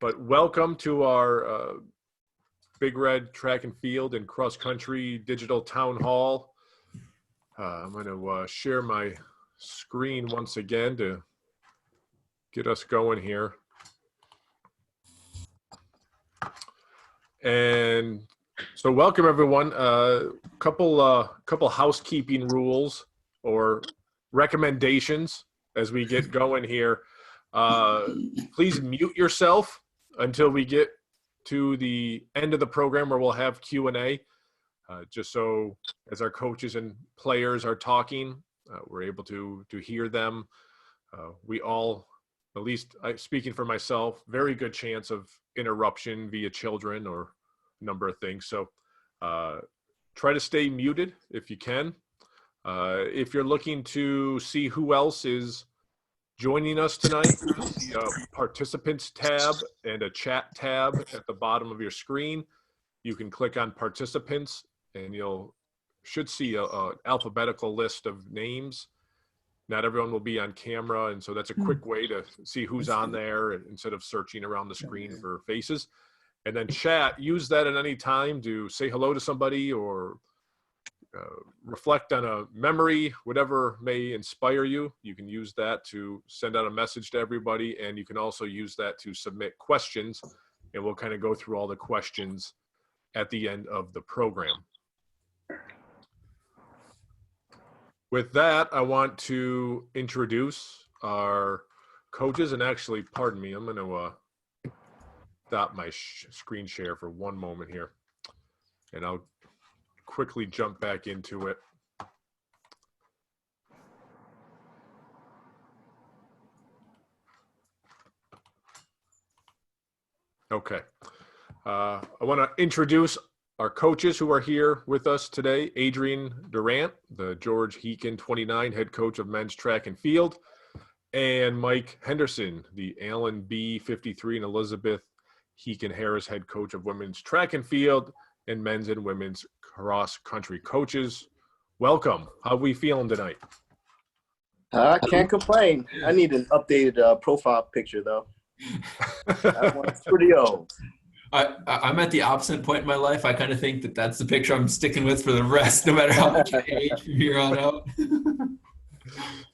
But welcome to our Big Red Track and Field and Cross Country Digital Town Hall. I'm going to share my screen once again to get us going here. And so welcome everyone. Couple housekeeping rules or recommendations as we get going here. Please mute yourself until we get to the end of the program where we'll have Q&A. Just so as our coaches and players are talking, we're able to hear them. We all, at least speaking for myself, very good chance of interruption via children or a number of things. So try to stay muted if you can. If you're looking to see who else is joining us tonight, you'll see a participants tab and a chat tab at the bottom of your screen. You can click on participants and should see a alphabetical list of names. Not everyone will be on camera, and so that's a quick way to see who's on there instead of searching around the screen for faces. And then chat, use that at any time to say hello to somebody or reflect on a memory, whatever may inspire you. You can use that to send out a message to everybody, and you can also use that to submit questions, and we'll kind of go through all the questions at the end of the program. With that, I want to introduce our coaches, and actually, pardon me, I'm going to stop my screen share for one moment here, and I'll quickly jump back into it. Okay. I want to introduce our coaches who are here with us today. Adrian Durant, the George Heekin 29 head coach of men's track and field, and Mike Henderson, the Allen B 53 and Elizabeth Heekin Harris head coach of women's track and field and men's and women's cross country coaches. Welcome. How are we feeling tonight? I can't complain. I need an updated profile picture though. That one's pretty old. I'm at the opposite point in my life. I kind of think that that's the picture I'm sticking with for the rest, no matter how much I age from here on out.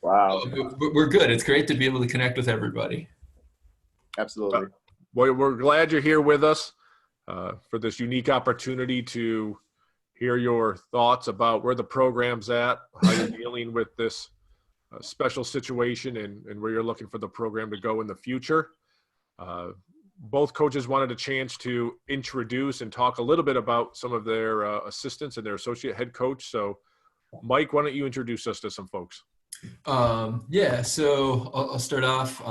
Wow. But we're good. It's great to be able to connect with everybody. Absolutely. Well, we're glad you're here with us for this unique opportunity to hear your thoughts about where the program's at, how you're dealing with this special situation, and where you're looking for the program to go in the future. Both coaches wanted a chance to introduce and talk a little bit about some of their assistants and their associate head coach. So, Mike, why don't you introduce us to some folks? Yeah, so I'll start off.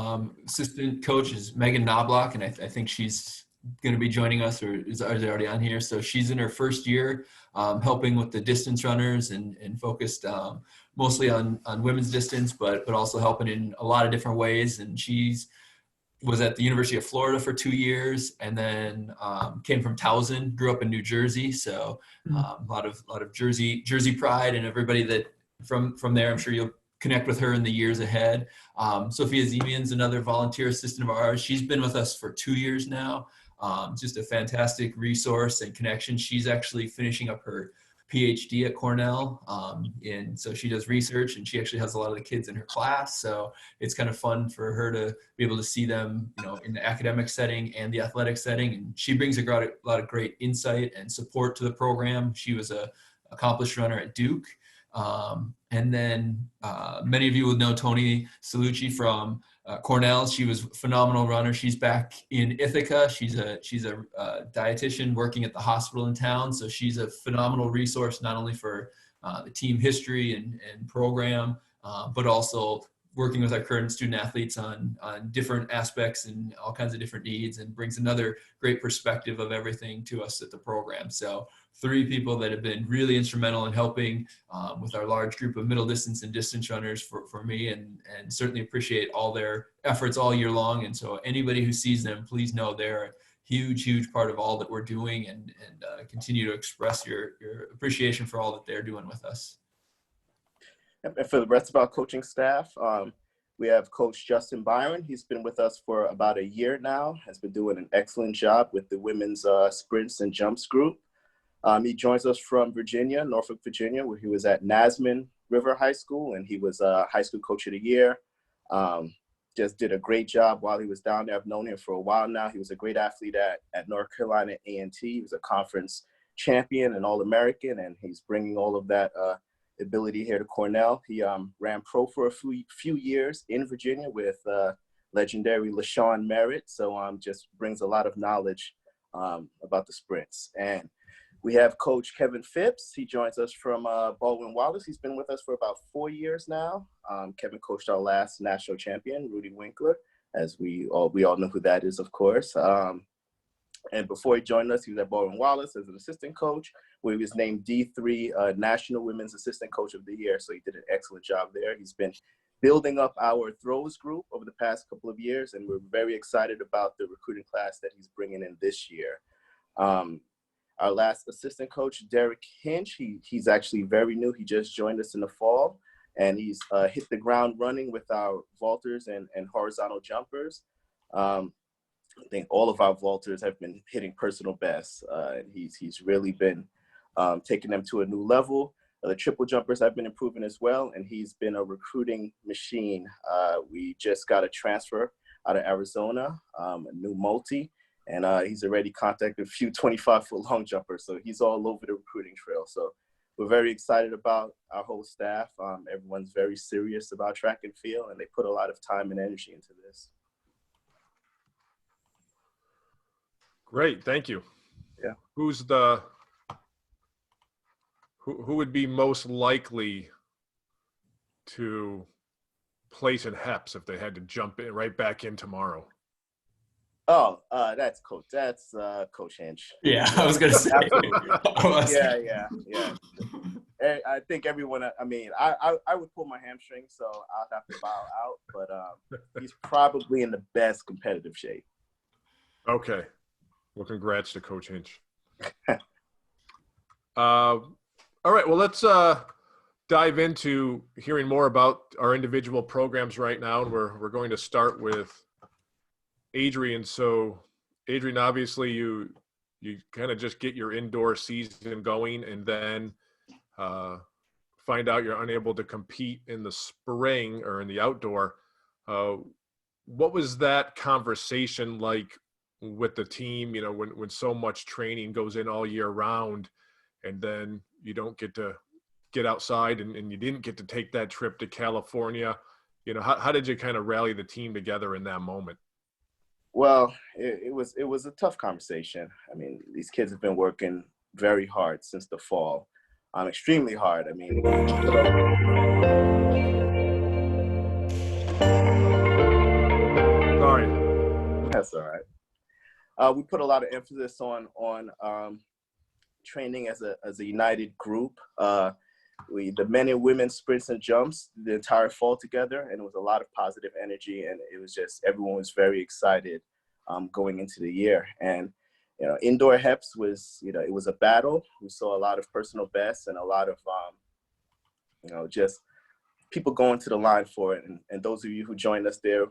Assistant coach is Megan Knobloch, and I think she's going to be joining us, or is already on here. So she's in her first year, helping with the distance runners and focused mostly on women's distance, but also helping in a lot of different ways. And was at the University of Florida for 2 years, and then came from Towson, grew up in New Jersey. So a lot of Jersey pride, and everybody that from there, I'm sure you'll connect with her in the years ahead. Sophia Zemian's another volunteer assistant of ours. She's been with us for 2 years now. Just a fantastic resource and connection. She's actually finishing up her PhD at Cornell, and so she does research, and she actually has a lot of the kids in her class. So it's kind of fun for her to be able to see them, in the academic setting and the athletic setting. And she brings a lot of great insight and support to the program. She was a accomplished runner at Duke. And then many of you will know Tony Salucci from Cornell. She was a phenomenal runner. She's back in Ithaca. She's a dietitian working at the hospital in town. So she's a phenomenal resource, not only for the team history and program, but also working with our current student athletes on different aspects and all kinds of different needs, and brings another great perspective of everything to us at the program. So 3 people that have been really instrumental in helping with our large group of middle distance and distance runners for me, and certainly appreciate all their efforts all year long. And so anybody who sees them, please know they're a huge part of all that we're doing, and continue to express your appreciation for all that they're doing with us. And for the rest of our coaching staff, We have Coach Justin Byron. He's been with us for about a year now, has been doing an excellent job with the women's sprints and jumps group. He joins us from Virginia, Norfolk, Virginia, where he was at Nasman River High School, and he was high school coach of the year. Just did a great job while he was down there. I've known him for a while now. He was a great athlete at North Carolina A&T. He was a conference champion and All-American, and he's bringing all of that ability here to Cornell. He ran pro for a few years in Virginia with legendary LaShawn Merritt, so just brings a lot of knowledge about the sprints. And we have Coach Kevin Phipps. He joins us from Baldwin Wallace. He's been with us for about 4 years now. Kevin coached our last national champion, Rudy Winkler, as we all know who that is, of course. And before he joined us, he was at Baldwin Wallace as an assistant coach, where he was named D3 National Women's Assistant Coach of the Year. So he did an excellent job there. He's been building up our throws group over the past couple of years, and we're very excited about the recruiting class that he's bringing in this year. Our last assistant coach, Derek Hinch, he's actually very new. He just joined us in the fall, and he's hit the ground running with our vaulters and horizontal jumpers. I think all of our vaulters have been hitting personal bests. He's really been taking them to a new level. The triple jumpers have been improving as well, and he's been a recruiting machine. We just got a transfer out of Arizona, a new multi, and he's already contacted a few 25-foot long jumpers, so he's all over the recruiting trail. So we're very excited about our whole staff. Everyone's very serious about track and field, and they put a lot of time and energy into this. Great, thank you. Yeah. Who would be most likely to place in HEPS if they had to jump in right back in tomorrow? Oh, that's Coach Hinch. Yeah, I was gonna say. Yeah. And I think everyone. I mean, I would pull my hamstring, so I'll have to bow out. But he's probably in the best competitive shape. Okay. Well, congrats to Coach Hinch. All right. Well, let's dive into hearing more about our individual programs right now. And we're going to start with Adrian. So, Adrian, obviously you kind of just get your indoor season going, and then find out you're unable to compete in the spring or in the outdoor. What was that conversation like with the team, you know, when so much training goes in all year round, and then you don't get to get outside, and you didn't get to take that trip to California? You know, how did you kind of rally the team together in that moment? Well, it was a tough conversation. I mean, these kids have been working very hard since the fall. Extremely hard. I mean, Sorry. that's all right. We put a lot of emphasis on training as a united group. The men and women sprints and jumps the entire fall together, and it was a lot of positive energy, and it was just everyone was very excited going into the year. And you know, indoor HEPS was, you know, it was a battle. We saw a lot of personal bests and a lot of you know, just people going to the line for it. And those of you who joined us there,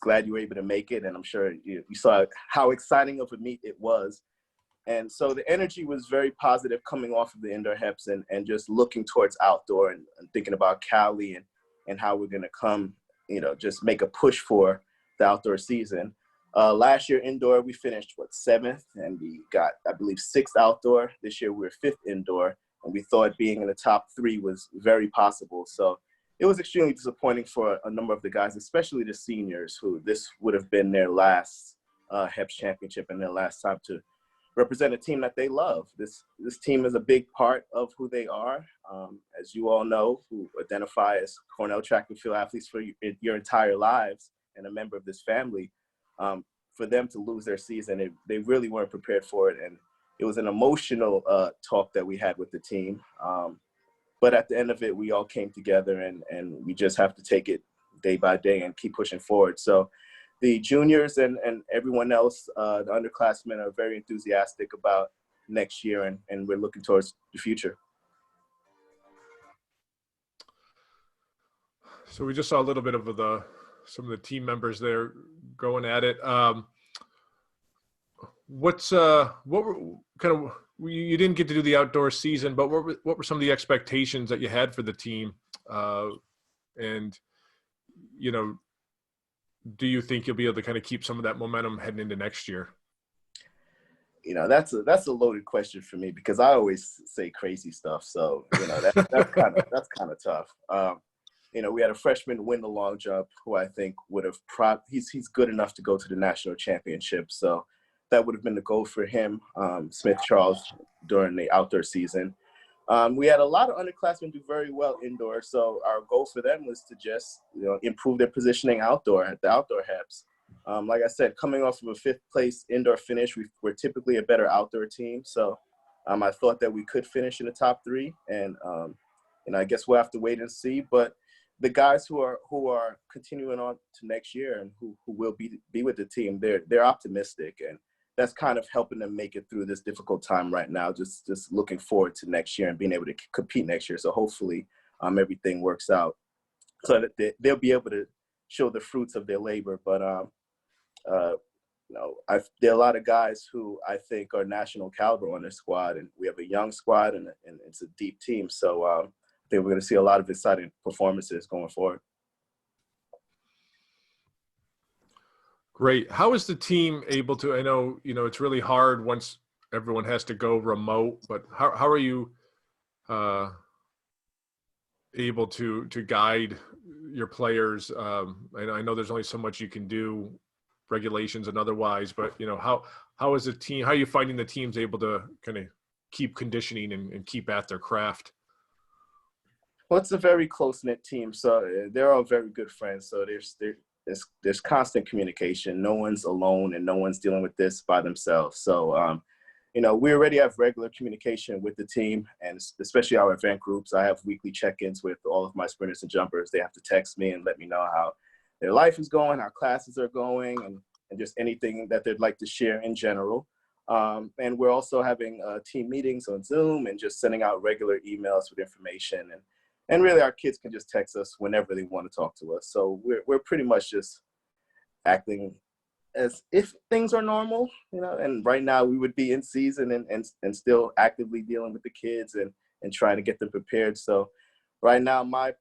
glad you were able to make it, and I'm sure you saw how exciting of a meet it was. And so the energy was very positive coming off of the indoor HEPS, and just looking towards outdoor and thinking about Cali and how we're going to come, you know, just make a push for the outdoor season. Last year indoor, we finished 7th, and we got, I believe, 6th outdoor. This year we were 5th indoor, and we thought being in the top 3 was very possible. So it was extremely disappointing for a number of the guys, especially the seniors, who this would have been their last HEPS championship and their last time to represent a team that they love. This team is a big part of who they are. As you all know, who identify as Cornell track and field athletes for your entire lives and a member of this family, for them to lose their season, they really weren't prepared for it. And it was an emotional talk that we had with the team. But at the end of it, we all came together, and we just have to take it day by day and keep pushing forward. So the juniors and everyone else, the underclassmen, are very enthusiastic about next year, and we're looking towards the future. So we just saw a little bit of some of the team members there going at it. What were kind of, you didn't get to do the outdoor season, but what were some of the expectations that you had for the team? And, you know, do you think you'll be able to kind of keep some of that momentum heading into next year? You know, that's a loaded question for me because I always say crazy stuff. So, you know, that's kind of tough. You know, we had a freshman win the long jump who I think would have he's good enough to go to the national championship. So that would have been the goal for him, Smith Charles, during the outdoor season. We had a lot of underclassmen do very well indoor. So our goal for them was to just, you know, improve their positioning outdoor at the outdoor HEPs. Like I said, coming off of a 5th place indoor finish, we're typically a better outdoor team. So I thought that we could finish in the top 3. And, you know, I guess we'll have to wait and see. But the guys who are continuing on to next year and who will be with the team, they're optimistic. And that's kind of helping them make it through this difficult time right now, just looking forward to next year and being able to compete next year. So hopefully everything works out so that they'll be able to show the fruits of their labor. But, you know, there are a lot of guys who I think are national caliber on their squad, and we have a young squad and it's a deep team. So I think we're going to see a lot of exciting performances going forward. Great. How is the team able to, I know, you know, it's really hard once everyone has to go remote, but how are you able to guide your players? I know there's only so much you can do, regulations and otherwise, but, you know, how is the team, how are you finding the team's able to kind of keep conditioning and keep at their craft? Well, it's a very close-knit team, so they're all very good friends. So there's constant communication. No one's alone and no one's dealing with this by themselves. So, you know, we already have regular communication with the team, and especially our event groups. I have weekly check-ins with all of my sprinters and jumpers. They have to text me and let me know how their life is going, how classes are going, and just anything that they'd like to share in general. And we're also having team meetings on Zoom and just sending out regular emails with information. And really, our kids can just text us whenever they want to talk to us. So we're pretty much just acting as if things are normal, you know. And right now, we would be in season and still actively dealing with the kids and trying to get them prepared. So right now, my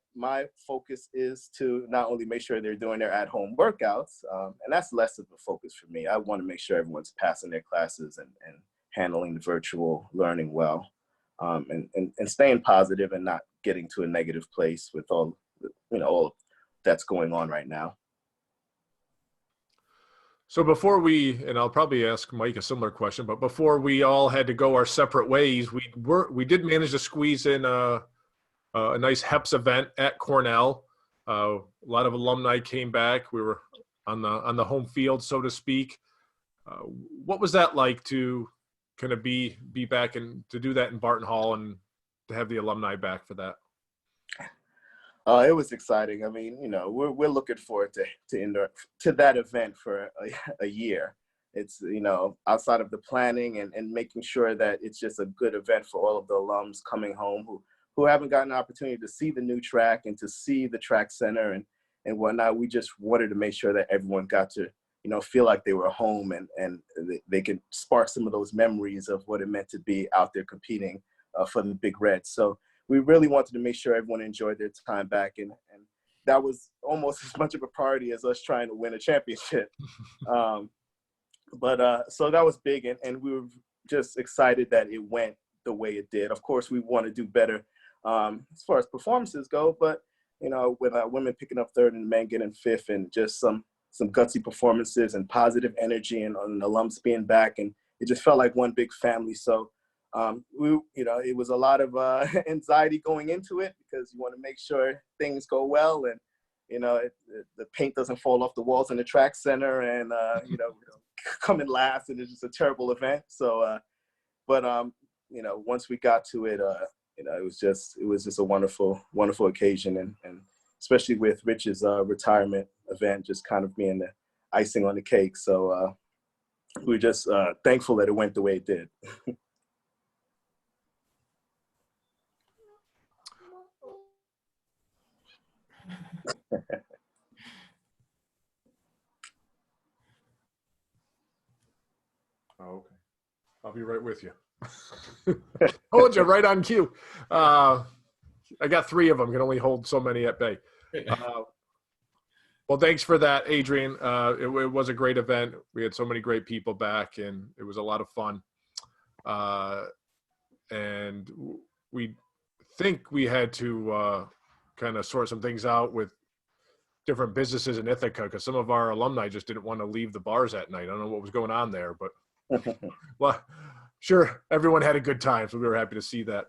focus is to not only make sure they're doing their at-home workouts, and that's less of a focus for me. I want to make sure everyone's passing their classes and handling the virtual learning well. And staying positive and not getting to a negative place with all that's going on right now. So before and I'll probably ask Mike a similar question, but before we all had to go our separate ways, we did manage to squeeze in a nice HEPS event at Cornell. A lot of alumni came back. We were on the home field, so to speak. What was that like to kind of be back and to do that in Barton Hall and to have the alumni back for that? It was exciting. I mean, you know, we're looking forward to that event for a year. It's, you know, outside of the planning and making sure that it's just a good event for all of the alums coming home who haven't gotten an opportunity to see the new track and to see the track center and whatnot. We just wanted to make sure that everyone got to, you know, feel like they were home and they can spark some of those memories of what it meant to be out there competing for the Big Red. So we really wanted to make sure everyone enjoyed their time back. And that was almost as much of a party as us trying to win a championship. But so that was big. And we were just excited that it went the way it did. Of course, we want to do better as far as performances go. But, you know, with women picking up 3rd and men getting 5th and just some gutsy performances and positive energy and alums being back. And it just felt like one big family. So you know, it was a lot of anxiety going into it because you want to make sure things go well and, you know, the paint doesn't fall off the walls in the track center and, you know, come in last and it's just a terrible event. So, but, you know, once we got to it, you know, it was just a wonderful, wonderful occasion. And especially with Rich's retirement event, just kind of being the icing on the cake. So we're just thankful that it went the way it did. Oh, okay. I'll be right with you. Hold you right on cue. I got 3 of them. Can only hold so many at bay. Well, thanks for that, Adrian. It was a great event. We had so many great people back, and it was a lot of fun. And we think we had to kind of sort some things out with different businesses in Ithaca because some of our alumni just didn't want to leave the bars at night. I don't know what was going on there, but well, sure, everyone had a good time, so we were happy to see that.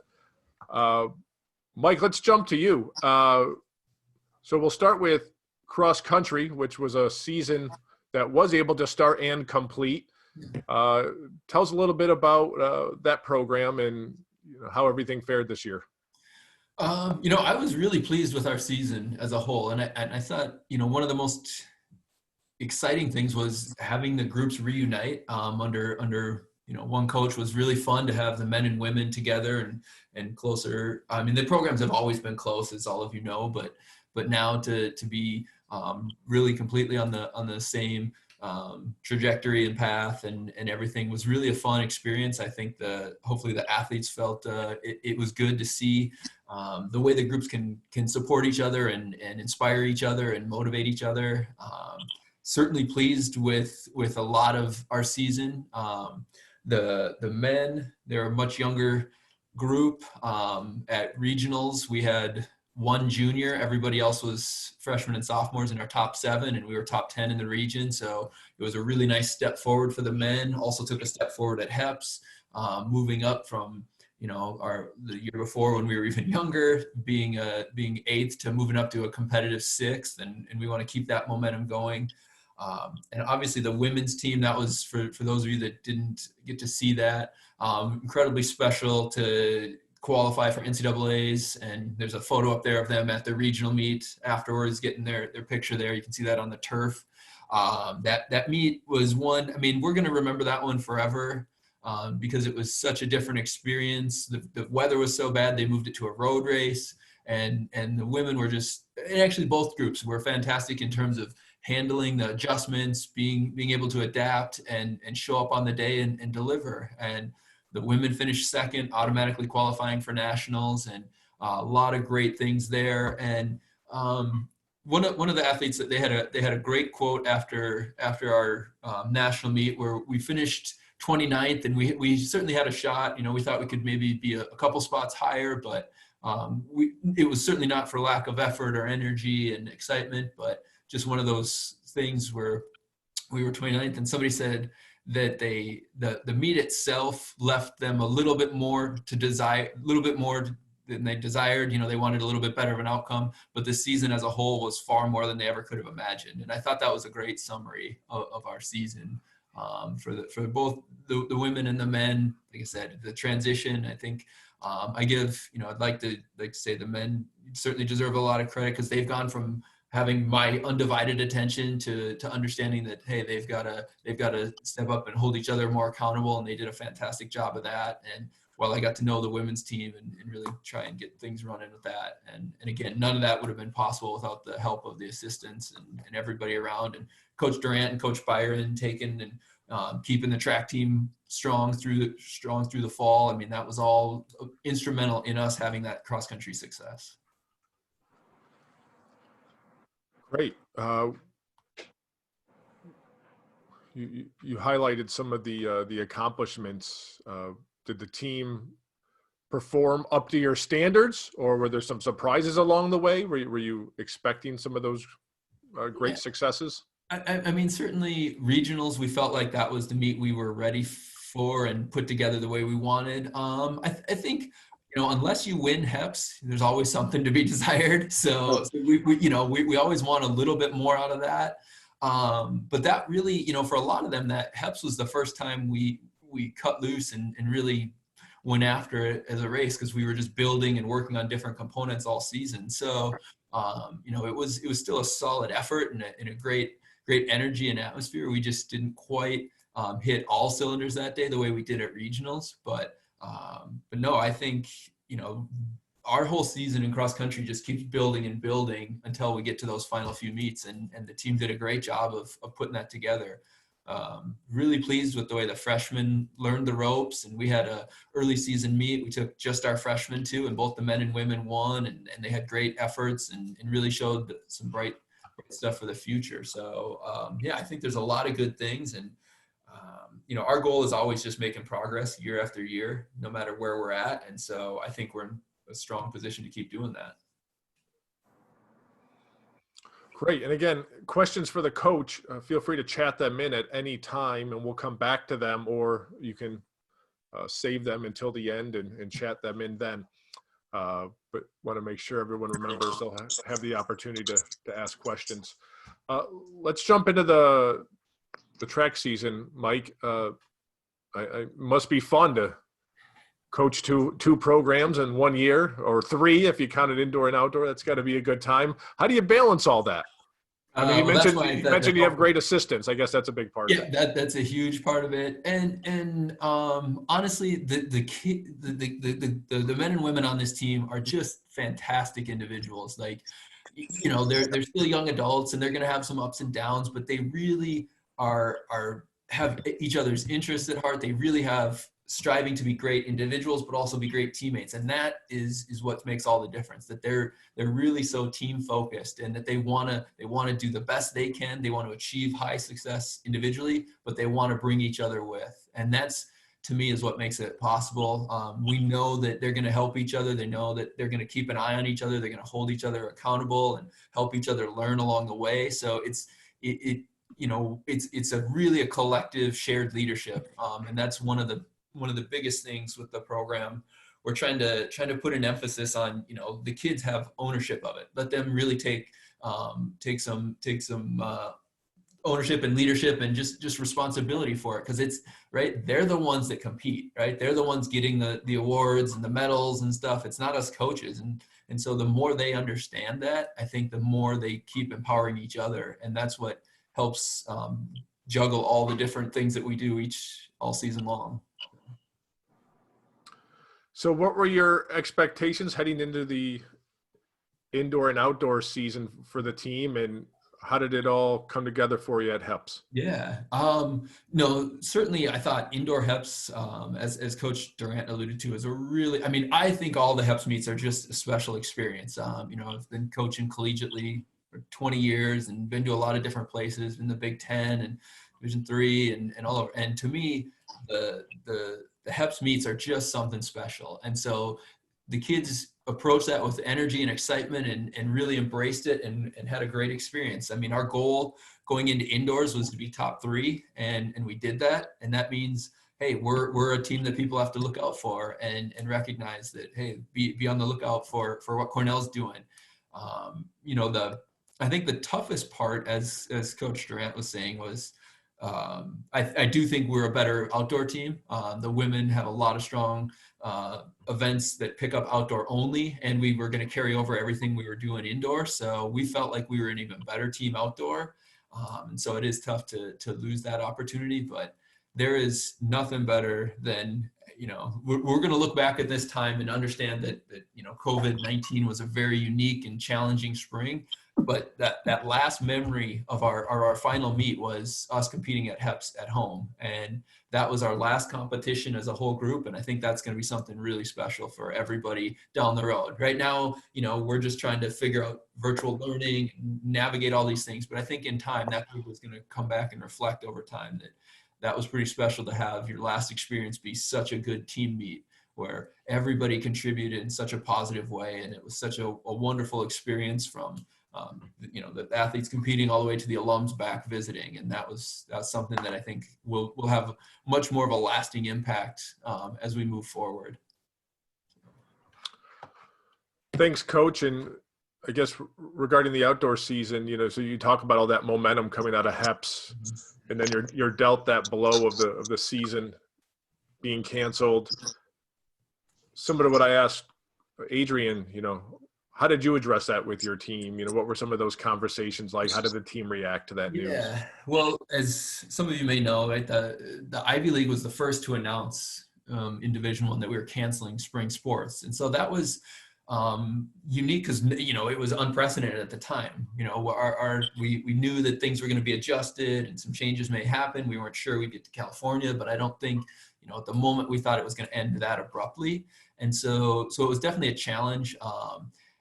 Mike, let's jump to you. So we'll start with cross country, which was a season that was able to start and complete. Tell us a little bit about that program and how everything fared this year. I was really pleased with our season as a whole, and I thought, one of the most exciting things was having the groups reunite under one coach. Was really fun to have the men and women together and closer. I mean, the programs have always been close, as all of you know, but now to be really completely on the same trajectory and path and everything was really a fun experience. I think hopefully the athletes felt it was good to see the way the groups can support each other and inspire each other and motivate each other. Certainly pleased with a lot of our season. The men, they're a much younger group. At regionals, we had 1 junior. Everybody else was freshmen and sophomores in our top 7, and we were top 10 in the region. So it was a really nice step forward for the men. Also took a step forward at HEPS, moving up from the year before when we were even younger, being 8th to moving up to a competitive 6th, and we want to keep that momentum going. And obviously the women's team, that was for those of you that didn't get to see that, incredibly special to qualify for NCAAs, and there's a photo up there of them at the regional meet afterwards, getting their picture there. You can see that on the turf. That meet was one, I mean, we're going to remember that one forever because it was such a different experience. The weather was so bad, they moved it to a road race, and the women were just, and actually both groups were fantastic in terms of handling the adjustments, being able to adapt and show up on the day and deliver. And the women finished 2nd, automatically qualifying for nationals, and a lot of great things there. And one of the athletes, that they had a great quote after our national meet where we finished 29th, and we certainly had a shot. We thought we could maybe be a couple spots higher, but it was certainly not for lack of effort or energy and excitement, but just one of those things where we were 29th, and somebody said that the meet itself left them a little bit more to desire, a little bit more than they desired. They wanted a little bit better of an outcome, but the season as a whole was far more than they ever could have imagined. And I thought that was a great summary of our season for both the women and the men. Like I said, the transition, I think I'd like to say the men certainly deserve a lot of credit because they've gone from having my undivided attention to understanding that, hey, they've got to step up and hold each other more accountable, and they did a fantastic job of that. And while I got to know the women's team and really try and get things running with that, and again, none of that would have been possible without the help of the assistants and everybody around, and Coach Durant and Coach Byron taking and keeping the track team strong through the fall. I mean, that was all instrumental in us having that cross country success. Great. You highlighted some of the accomplishments. Did the team perform up to your standards, or were there some surprises along the way? Were you expecting some of those great successes? I mean, certainly regionals, we felt like that was the meet we were ready for and put together the way we wanted. I think, unless you win HEPS, there's always something to be desired. So we always want a little bit more out of that. But that really, for a lot of them, that HEPS was the first time we cut loose and really went after it as a race, because we were just building and working on different components all season. So, it was still a solid effort and a great energy and atmosphere. We just didn't quite hit all cylinders that day the way we did at regionals, but no, I think, our whole season in cross country just keeps building and building until we get to those final few meets, and the team did a great job of putting that together. Really pleased with the way the freshmen learned the ropes, and we had a early season meet. We took just our freshmen too, and both the men and women won, and they had great efforts and really showed some bright stuff for the future. So yeah, I think there's a lot of good things, and our goal is always just making progress year after year, no matter where we're at. And so I think we're in a strong position to keep doing that. Great. And again, questions for the coach, feel free to chat them in at any time and we'll come back to them, or you can save them until the end and chat them in then. But want to make sure everyone remembers they'll have the opportunity to ask questions. Let's jump into the track season, Mike. I must be fun to coach two programs in 1 year, or three if you count it indoor and outdoor. That's got to be a good time. How do you balance all that? I mean, you mentioned you have great assistants. I guess that's a big part of it. That's a huge part of it. And honestly, the men and women on this team are just fantastic individuals. Like, they're still young adults and they're going to have some ups and downs, but they really have each other's interests at heart. They really have striving to be great individuals, but also be great teammates. And that is what makes all the difference, that they're really so team focused, and that they want to do the best they can. They want to achieve high success individually, but they want to bring each other with. And that's, to me, is what makes it possible. We know that they're going to help each other. They know that they're going to keep an eye on each other. They're going to hold each other accountable and help each other learn along the way. So it's a collective shared leadership. And that's one of the biggest things with the program. We're trying to put an emphasis on, the kids have ownership of it. Let them really take some ownership and leadership and just responsibility for it. Cause it's right. They're the ones that compete, right? They're the ones getting the awards and the medals and stuff. It's not us coaches. And so the more they understand that, I think the more they keep empowering each other. And that's what helps juggle all the different things that we do all season long. So what were your expectations heading into the indoor and outdoor season for the team, and how did it all come together for you at HEPS? Yeah. No, certainly I thought indoor HEPS, as Coach Durant alluded to, is I think all the HEPS meets are just a special experience. I've been coaching collegiately for 20 years and been to a lot of different places in the Big Ten and Division III and all over. And to me, the HEPS meets are just something special. And so the kids approached that with energy and excitement and really embraced it and had a great experience. I mean, our goal going into indoors was to be top 3, and we did that. And that means, hey, we're a team that people have to look out for and recognize that, hey, be on the lookout for what Cornell's doing. I think the toughest part, as Coach Durant was saying, was I do think we're a better outdoor team. The women have a lot of strong events that pick up outdoor only, and we were going to carry over everything we were doing indoor. So we felt like we were an even better team outdoor. And so it is tough to lose that opportunity, but there is nothing better than, we're going to look back at this time and understand that COVID-19 was a very unique and challenging spring. But that last memory of our final meet was us competing at HEPS at home. And that was our last competition as a whole group. And I think that's going to be something really special for everybody down the road. Right now, we're just trying to figure out virtual learning, navigate all these things. But I think in time, that group is going to come back and reflect over time that was pretty special to have your last experience be such a good team meet where everybody contributed in such a positive way. And it was such a wonderful experience from the athletes competing all the way to the alums back visiting. And that's something that I think will have much more of a lasting impact as we move forward. Thanks, Coach. And I guess regarding the outdoor season, so you talk about all that momentum coming out of HEPS, and then you're dealt that blow of the season being canceled. Similar to what I asked Adrian, how did you address that with your team? What were some of those conversations like? How did the team react to that news? Yeah, well, as some of you may know, right, the Ivy League was the first to announce in Division I that we were canceling spring sports. And so that was unique because, you know, it was unprecedented at the time. You know, we knew that things were going to be adjusted and some changes may happen. We weren't sure we'd get to California, but I don't think, you know, at the moment we thought it was going to end that abruptly. And so it was definitely a challenge.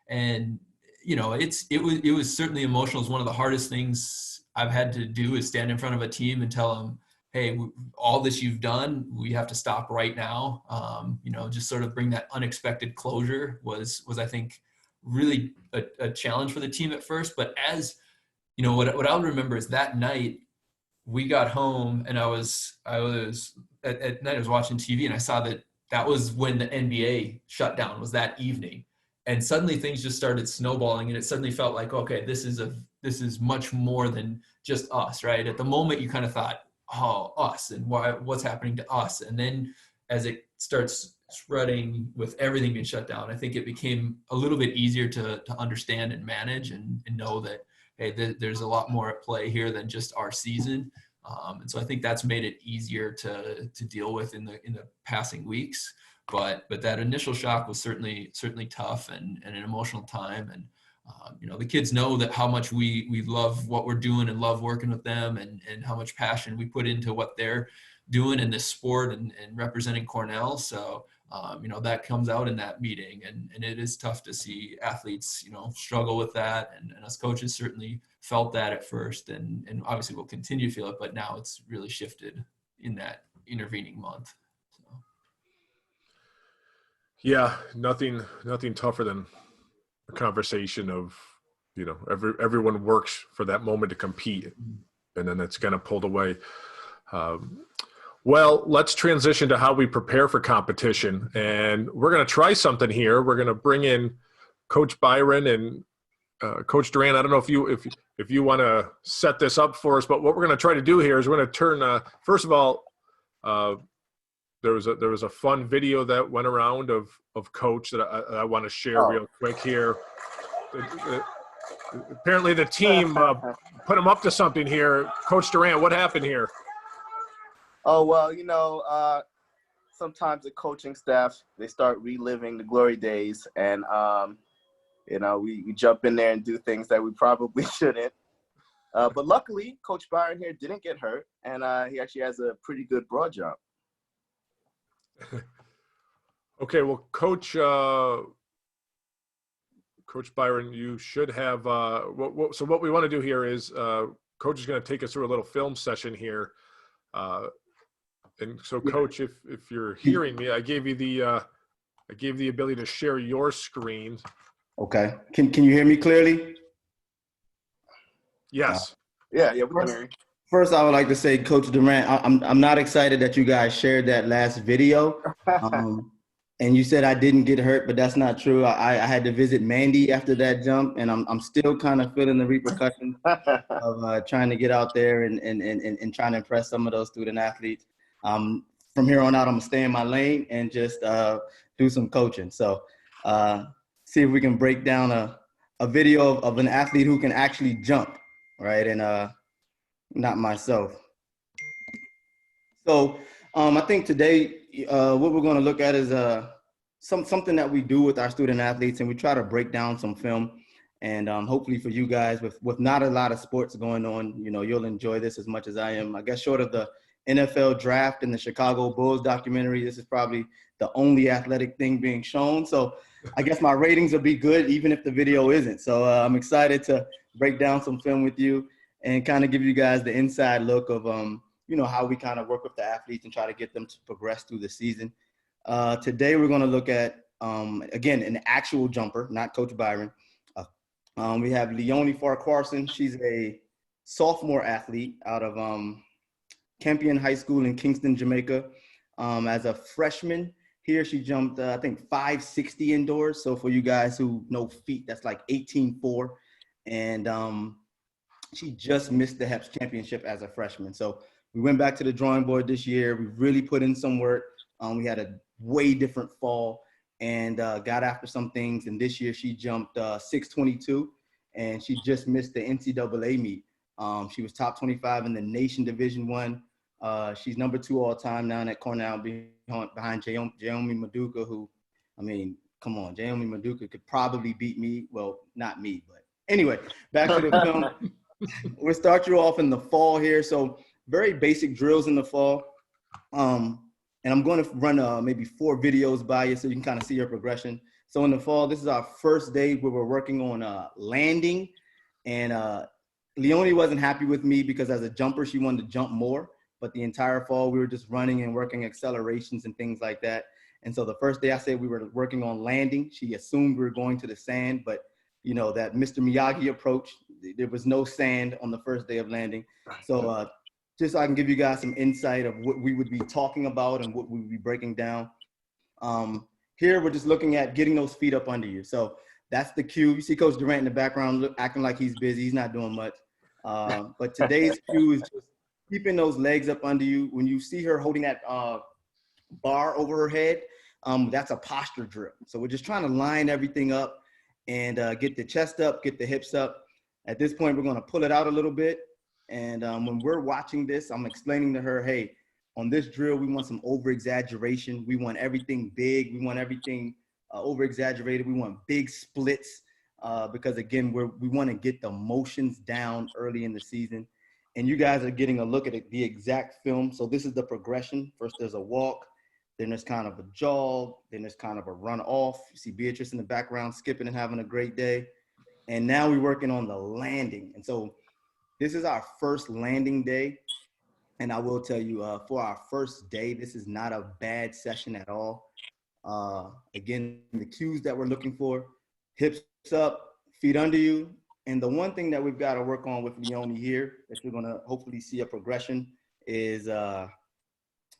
And, you know, it was certainly emotional. It's one of the hardest things I've had to do is stand in front of a team and tell them, hey, all this you've done, we have to stop right now. You know, just sort of bring that unexpected closure was I think really a challenge for the team at first. But as you know, what I'll remember is that night we got home and I was at night I was watching TV and I saw that was when the NBA shut down, was that evening. And suddenly things just started snowballing and it suddenly felt like, okay, this is much more than just us, right? At the moment you kind of thought, oh, us and what's happening to us. And then as it starts spreading with everything being shut down, I think it became a little bit easier to understand and manage and know that, hey, there's a lot more at play here than just our season. And so I think that's made it easier to deal with in the passing weeks. But that initial shock was certainly tough and an emotional time. And you know, the kids know that how much we love what we're doing and love working with them and how much passion we put into what they're doing in this sport and representing Cornell. So, you know, that comes out in that meeting and it is tough to see athletes, you know, struggle with that. And us coaches certainly felt that at first and obviously we'll continue to feel it, but now it's really shifted in that intervening month. So. Yeah, nothing tougher than a conversation of, you know, everyone works for that moment to compete and then it's kind of pulled away. Well, let's transition to how we prepare for competition. And we're going to try something here. We're going to bring in Coach Byron and Coach Durant. I don't know if you want to set this up for us, but what we're going to try to do here is we're going to turn, first of all, there was a fun video that went around of Coach that I want to share real quick here. Apparently the team put him up to something here. Coach Durant, what happened here? Oh, well, you know, sometimes the coaching staff, they start reliving the glory days and, you know, we jump in there and do things that we probably shouldn't. But luckily, Coach Byron here didn't get hurt, and he actually has a pretty good broad jump. Okay, well, Coach Byron, you should have so what we want to do here is Coach is going to take us through a little film session here. And so, Coach, if you're hearing me, I gave you the ability to share your screen. Okay. Can you hear me clearly? Yes. Yeah, we can hear you. First, I would like to say, Coach Durant, I'm not excited that you guys shared that last video. And you said I didn't get hurt, but that's not true. I had to visit Mandy after that jump, and I'm still kind of feeling the repercussions of trying to get out there and trying to impress some of those student athletes. From here on out, I'm gonna stay in my lane and just do some coaching. So see if we can break down a video of an athlete who can actually jump, right? And not myself. So I think today what we're going to look at is something that we do with our student athletes, and we try to break down some film. And hopefully for you guys, with not a lot of sports going on, you know, you'll enjoy this as much as I am. I guess short of the NFL draft and the Chicago Bulls documentary, this is probably the only athletic thing being shown. So I guess my ratings will be good even if the video isn't. So I'm excited to break down some film with you and kind of give you guys the inside look of, you know, how we kind of work with the athletes and try to get them to progress through the season. Today, we're going to look at, again, an actual jumper, not Coach Byron. We have Leonie Farquharson. She's a sophomore athlete out of Campion High School in Kingston, Jamaica. As a freshman here, she jumped, I think, 560 indoors. So for you guys who know feet, that's like 18.4. And she just missed the HEPS championship as a freshman. So we went back to the drawing board this year. We really put in some work. We had a way different fall and got after some things. And this year she jumped 622 and she just missed the NCAA meet. She was top 25 in the nation Division I. She's number 2 all time now at Cornell behind Jaomi Maduka, who, I mean, come on, Naomi Maduka could probably beat me. Well, not me, but anyway, back to the film. We'll start you off in the fall here. So very basic drills in the fall. And I'm going to run maybe 4 videos by you so you can kind of see your progression. So in the fall, this is our first day where we're working on landing. And Leonie wasn't happy with me because as a jumper, she wanted to jump more. But the entire fall, we were just running and working accelerations and things like that. And so the first day I said we were working on landing. She assumed we were going to the sand, but you know, that Mr. Miyagi approach, there was no sand on the first day of landing. So just so I can give you guys some insight of what we would be talking about and what we would be breaking down. Here, we're just looking at getting those feet up under you. So that's the cue. You see Coach Durant in the background acting like he's busy. He's not doing much. But today's cue is just keeping those legs up under you. When you see her holding that bar over her head, that's a posture drill. So we're just trying to line everything up and get the chest up, get the hips up. At this point, we're going to pull it out a little bit. And when we're watching this, I'm explaining to her, hey, on this drill, we want some over-exaggeration. We want everything big. We want everything over-exaggerated. We want big splits because, again, we want to get the motions down early in the season. And you guys are getting a look at the exact film. So this is the progression. First, there's a walk. Then there's kind of a jog. Then there's kind of a run off. You see Beatrice in the background skipping and having a great day. And now we're working on the landing. And so this is our first landing day. And I will tell you, for our first day, this is not a bad session at all. Again, the cues that we're looking for, hips up, feet under you. And the one thing that we've got to work on with Leonie here, that you're going to hopefully see a progression, is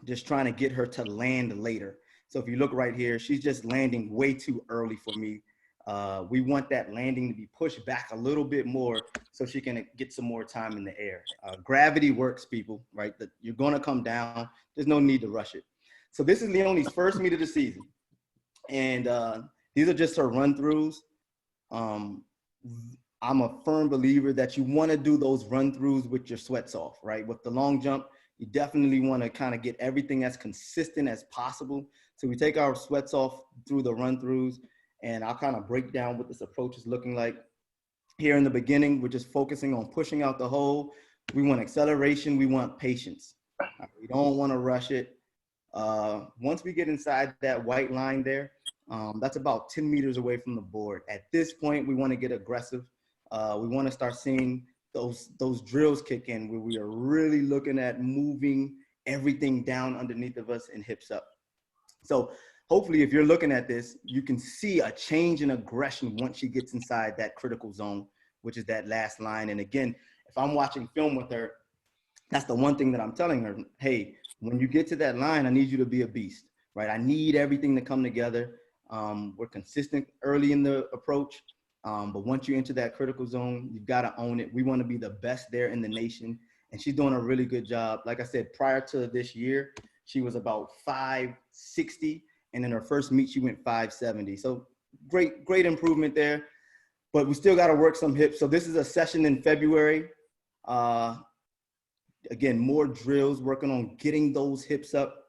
just trying to get her to land later. So if you look right here, she's just landing way too early for me. We want that landing to be pushed back a little bit more so she can get some more time in the air. Gravity works, people, right? You're going to come down. There's no need to rush it. So this is Leonie's first meet of the season. And these are just her run-throughs. I'm a firm believer that you want to do those run-throughs with your sweats off, right? With the long jump, you definitely want to kind of get everything as consistent as possible. So we take our sweats off through the run-throughs. And I'll kind of break down what this approach is looking like. Here in the beginning, we're just focusing on pushing out the hole. We want acceleration. We want patience. We don't want to rush it. Once we get inside that white line there, that's about 10 meters away from the board. At this point, we want to get aggressive. We want to start seeing those drills kick in where we are really looking at moving everything down underneath of us and hips up. So hopefully, if you're looking at this, you can see a change in aggression once she gets inside that critical zone, which is that last line. And again, if I'm watching film with her, that's the one thing that I'm telling her, hey, when you get to that line, I need you to be a beast, right? I need everything to come together. We're consistent early in the approach, but once you enter that critical zone, you've got to own it. We want to be the best there in the nation, and she's doing a really good job. Like I said, prior to this year, she was about 560. And in her first meet, she went 570. So great improvement there. But we still got to work some hips. So this is a session in February. Again, more drills, working on getting those hips up.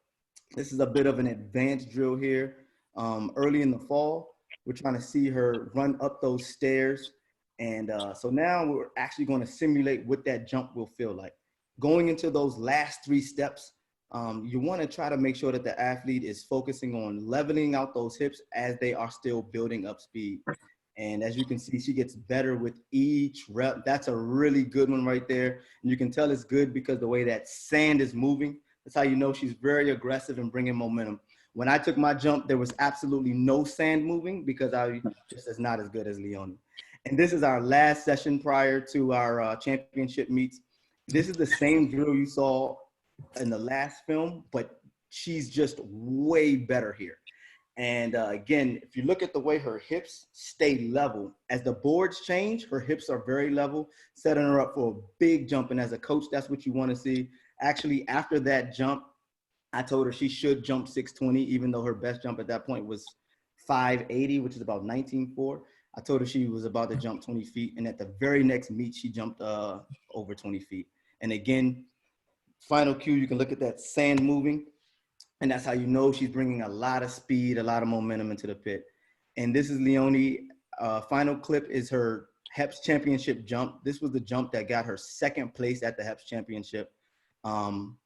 This is a bit of an advanced drill here. Early in the fall, we're trying to see her run up those stairs. And so now we're actually going to simulate what that jump will feel like. Going into those last 3 steps, you want to try to make sure that the athlete is focusing on leveling out those hips as they are still building up speed. And as you can see, she gets better with each rep. That's a really good one right there. And you can tell it's good because the way that sand is moving, that's how you know she's very aggressive and bringing momentum. When I took my jump, there was absolutely no sand moving because I just is not as good as Leonie. And this is our last session prior to our championship meets. This is the same drill you saw in the last film, but she's just way better here. And again, if you look at the way her hips stay level, as the boards change, her hips are very level, setting her up for a big jump. And as a coach, that's what you want to see. Actually, after that jump, I told her she should jump 620, even though her best jump at that point was 580, which is about 19.4. I told her she was about to jump 20 feet. And at the very next meet, she jumped over 20 feet. And again, final cue, you can look at that sand moving. And that's how you know she's bringing a lot of speed, a lot of momentum into the pit. And this is Leonie. Final clip is her HEPS championship jump. This was the jump that got her second place at the HEPS championship.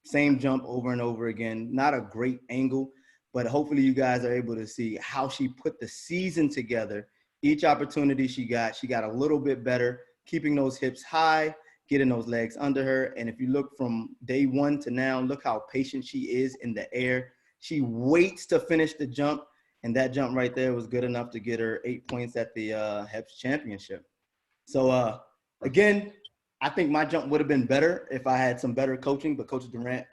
Same jump over and over again. Not a great angle, but hopefully you guys are able to see how she put the season together. Each opportunity she got a little bit better, keeping those hips high, getting those legs under her. And if you look from day one to now, look how patient she is in the air. She waits to finish the jump, and that jump right there was good enough to get her 8 points at the HEPS championship. So again, I think my jump would have been better if I had some better coaching, but Coach Durant,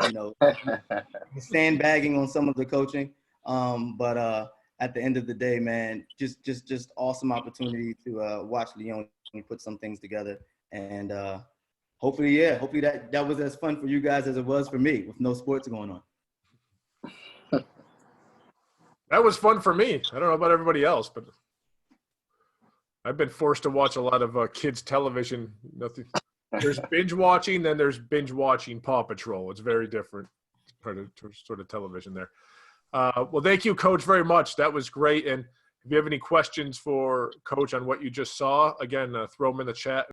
sandbagging on some of the coaching. But at the end of the day, man, just awesome opportunity to watch Leonie put some things together. And hopefully that was as fun for you guys as it was for me with no sports going on. That was fun for me. I don't know about everybody else, but I've been forced to watch a lot of kids television. There's binge watching, then there's binge watching Paw Patrol. It's very different sort of television there. Well, thank you, Coach, very much. That was great. And if you have any questions for Coach on what you just saw, again, throw them in the chat.